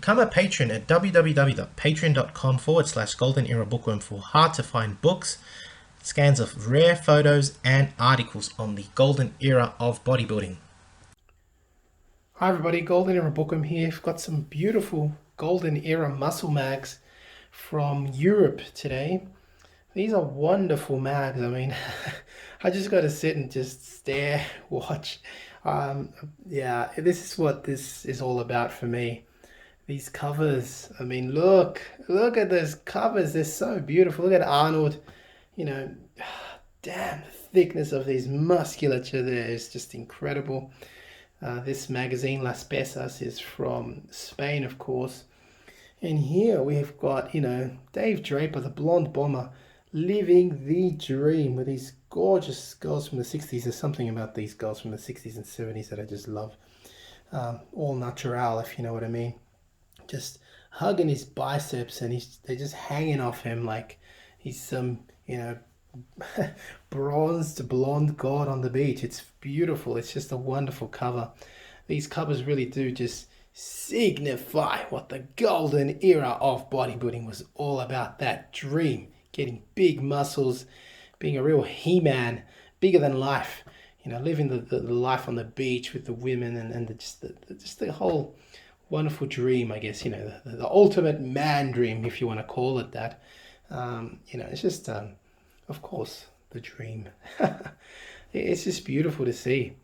Become a patron at www.patreon.com/Golden Era Bookworm for hard to find books, scans of rare photos, and articles on the golden era of bodybuilding. Hi everybody, Golden Era Bookworm here. We've got some beautiful golden era muscle mags from Europe today. These are wonderful mags. I mean, I just got to sit and just stare, watch. Yeah, this is what this is all about for me. These covers, I mean, look at those covers. They're so beautiful. Look at Arnold, you know, damn, the thickness of these musculature there is just incredible. This magazine, Las Pesas, is from Spain, of course. And here we've got, Dave Draper, the blonde bomber, living the dream with these gorgeous girls from the 60s. There's something about these girls from the 60s and 70s that I just love. All natural, if you know what I mean. Just hugging his biceps, and they're just hanging off him like he's some, bronzed blonde god on the beach. It's beautiful. It's just a wonderful cover. These covers really do just signify what the golden era of bodybuilding was all about. That dream, getting big muscles, being a real He-Man, bigger than life, living the life on the beach with the women, and just the whole wonderful dream, I guess, the ultimate man dream, if you want to call it that. It's just, of course, the dream. It's just beautiful to see.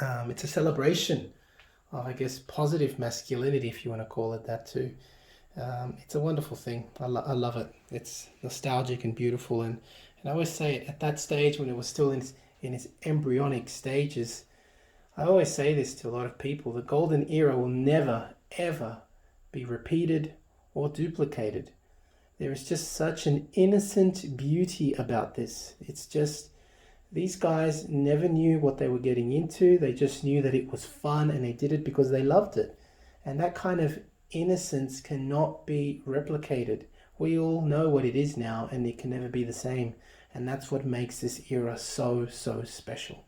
It's a celebration of, I guess, positive masculinity, if you want to call it that too. It's a wonderful thing. I love it. It's nostalgic and beautiful. And I always say at that stage, when it was still in its embryonic stages, I always say this to a lot of people: the golden era will never, ever be repeated or duplicated. There is just such an innocent beauty about this. It's just, these guys never knew what they were getting into. They just knew that it was fun, and they did it because they loved it. And that kind of innocence cannot be replicated. We all know what it is now, and it can never be the same. And that's what makes this era so, so special.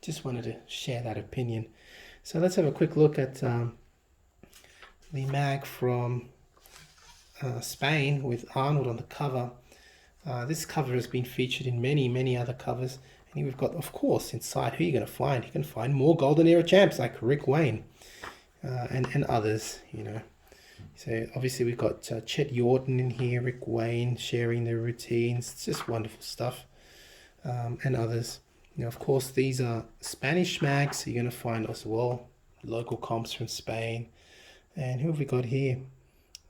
Just wanted to share that opinion. So let's have a quick look at the mag from Spain with Arnold on the cover. This cover has been featured in many other covers. And here we've got, of course, inside, who are you going to find? You can find more golden era champs like Rick Wayne and others, So obviously we've got Chet Yorton in here, Rick Wayne sharing their routines. It's just wonderful stuff. And others. Now, of course, these are Spanish mags, so you're going to find as well local comps from Spain. And who have we got here?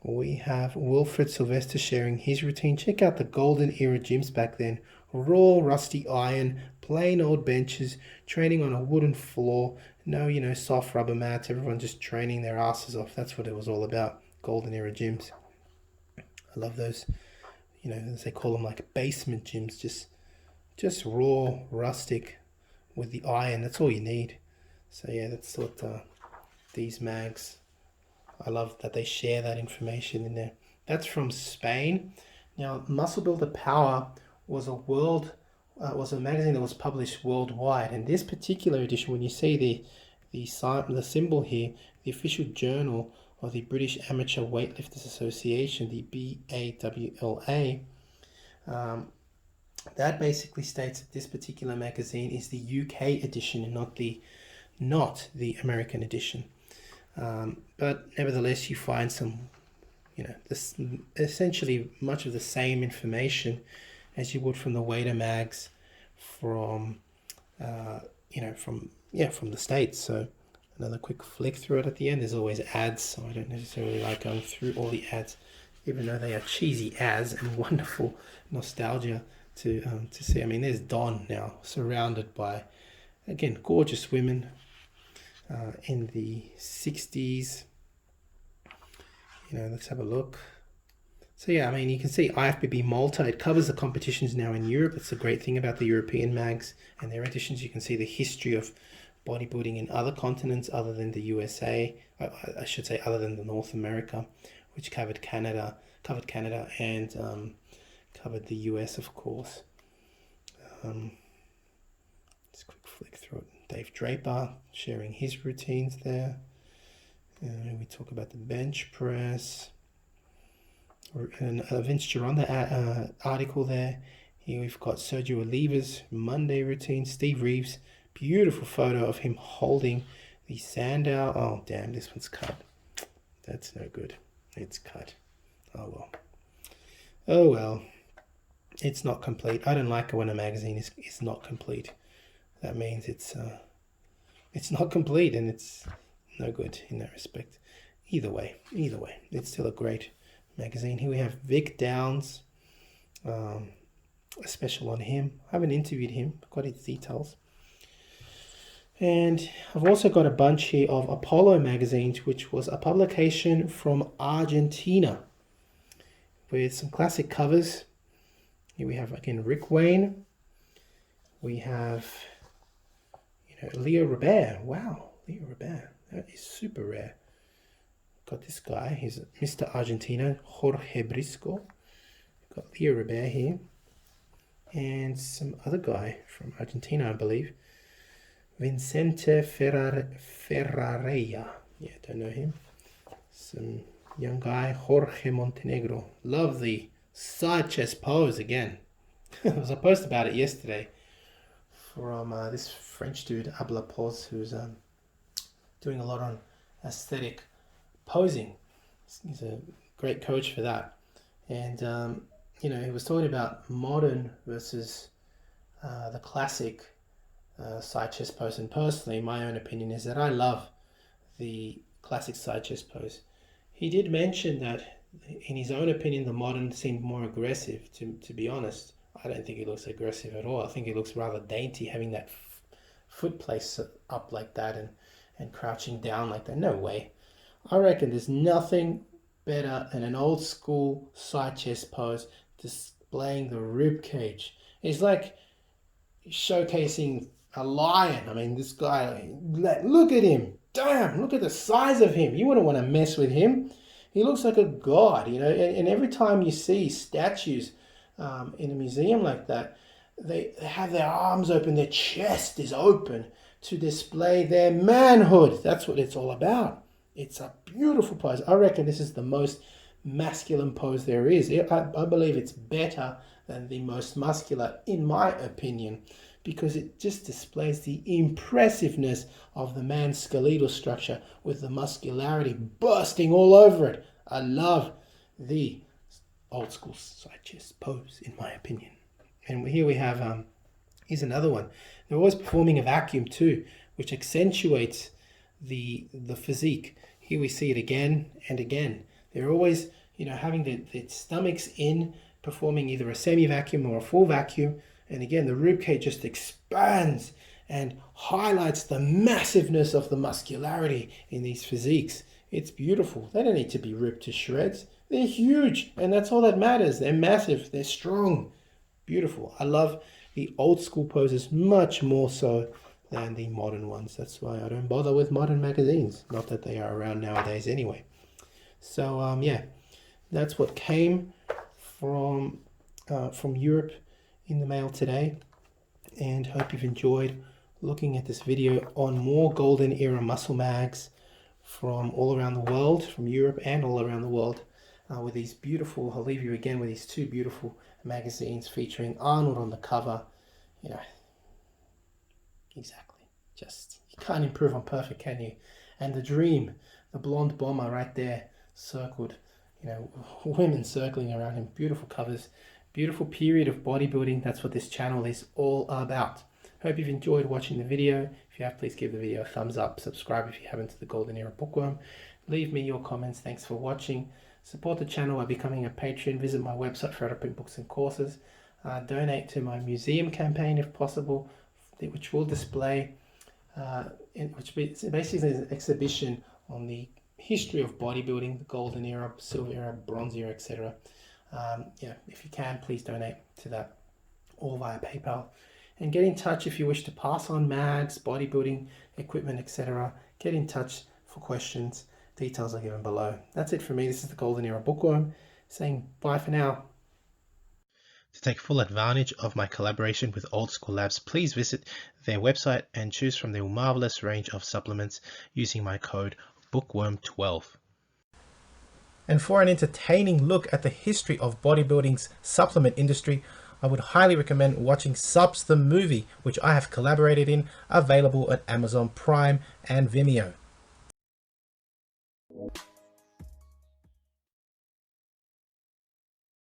We have Wilfred Sylvester sharing his routine. Check out the golden era gyms back then. Raw, rusty iron, plain old benches, training on a wooden floor. No, soft rubber mats. Everyone just training their asses off. That's what it was all about. Golden era gyms. I love those, as they call them, like basement gyms. Just raw, rustic, with the iron. That's all you need. So yeah, that's what these mags, I love that they share that information in there. That's from Spain. Now, Muscle Builder Power was a magazine that was published worldwide, and this particular edition, when you see the symbol here, the official journal of the British Amateur Weightlifters Association, the BAWLA, that basically states that this particular magazine is the UK edition and not the American edition. But nevertheless, you find some, this essentially much of the same information as you would from the Wader mags from the States. So another quick flick through it at the end. There's always ads, so I don't necessarily like going through all the ads, even though they are cheesy ads and wonderful nostalgia to see. I mean, there's Don now, surrounded by, again, gorgeous women in the 60s. Let's have a look. So yeah, I mean, you can see IFBB Malta. It covers the competitions now in Europe. It's a great thing about the European mags and their editions. You can see the history of bodybuilding in other continents other than the USA. I should say other than the North America, which covered Canada and covered the US, of course. Just quick flick through it. Dave Draper sharing his routines there. We talk about the bench press. And Vince Gironda article there. Here we've got Sergio Oliva's Monday routine. Steve Reeves, beautiful photo of him holding the Sandow. Oh, damn, this one's cut. That's no good. It's cut. Oh, well. Oh, well. It's not complete. I don't like it when a magazine is not complete. That means it's not complete, and it's no good in that respect. Either way, it's still a great magazine. Here we have Vic Downs, a special on him. I haven't interviewed him, got his details. And I've also got a bunch here of Apollo magazines, which was a publication from Argentina with some classic covers. Here we have again Rick Wayne. We have Leo Robert. Wow, Leo Robert. That is super rare. Got this guy. He's Mr. Argentina, Jorge Brisco. Got Leo Robert here. And some other guy from Argentina, I believe. Vicente Ferrareya. Yeah, don't know him. Some young guy, Jorge Montenegro. Love the side chest pose again. There was a post about it yesterday from this French dude, Abla Pose, who's doing a lot on aesthetic posing. He's a great coach for that. And, he was talking about modern versus the classic side chest pose. And personally, my own opinion is that I love the classic side chest pose. He did mention that, in his own opinion, the modern seemed more aggressive. To be honest, I don't think it looks aggressive at all. I think it looks rather dainty, having that foot placed up like that and crouching down like that. No way. I reckon there's nothing better than an old school side chest pose displaying the rib cage. It's like showcasing a lion. I mean, this guy, look at him. Damn, look at the size of him. You wouldn't want to mess with him. He looks like a god, and every time you see statues in a museum like that, they have their arms open, their chest is open to display their manhood. That's what it's all about. It's a beautiful pose. I reckon this is the most masculine pose there is. I believe it's better than the most muscular, in my opinion, because it just displays the impressiveness of the man's skeletal structure with the muscularity bursting all over it. I love the old school side chest pose, in my opinion. And here we have, here's another one. They're always performing a vacuum too, which accentuates the physique. Here we see it again and again. They're always, having their stomachs in, performing either a semi-vacuum or a full vacuum. And again, the ribcage just expands and highlights the massiveness of the muscularity in these physiques. It's beautiful. They don't need to be ripped to shreds. They're huge, and that's all that matters. They're massive. They're strong. Beautiful. I love the old school poses much more so than the modern ones. That's why I don't bother with modern magazines. Not that they are around nowadays anyway. So, yeah, that's what came from Europe in the mail today, and hope you've enjoyed looking at this video on more golden era muscle mags from all around the world, from Europe and all around the world, with these beautiful, I'll leave you again with these two beautiful magazines featuring Arnold on the cover. Exactly, just, you can't improve on perfect, can you? And the dream, the blonde bomber right there, circled, women circling around him. Beautiful covers. Beautiful period of bodybuilding. That's what this channel is all about. Hope you've enjoyed watching the video. If you have, please give the video a thumbs up. Subscribe if you haven't to the Golden Era Bookworm. Leave me your comments. Thanks for watching. Support the channel by becoming a patron. Visit my website for print books and courses. Donate to my museum campaign if possible, which will display, which is basically an exhibition on the history of bodybuilding, the Golden Era, Silver Era, Bronze Era, etc. If you can, please donate to that, all via PayPal. And get in touch if you wish to pass on mags, bodybuilding equipment, etc. Get in touch for questions. Details are given below. That's it for me. This is the Golden Era Bookworm saying bye for now. To take full advantage of my collaboration with Old School Labs, please visit their website and choose from their marvelous range of supplements using my code Bookworm 12. And for an entertaining look at the history of bodybuilding's supplement industry, I would highly recommend watching Subs the Movie, which I have collaborated in, available at Amazon Prime and Vimeo.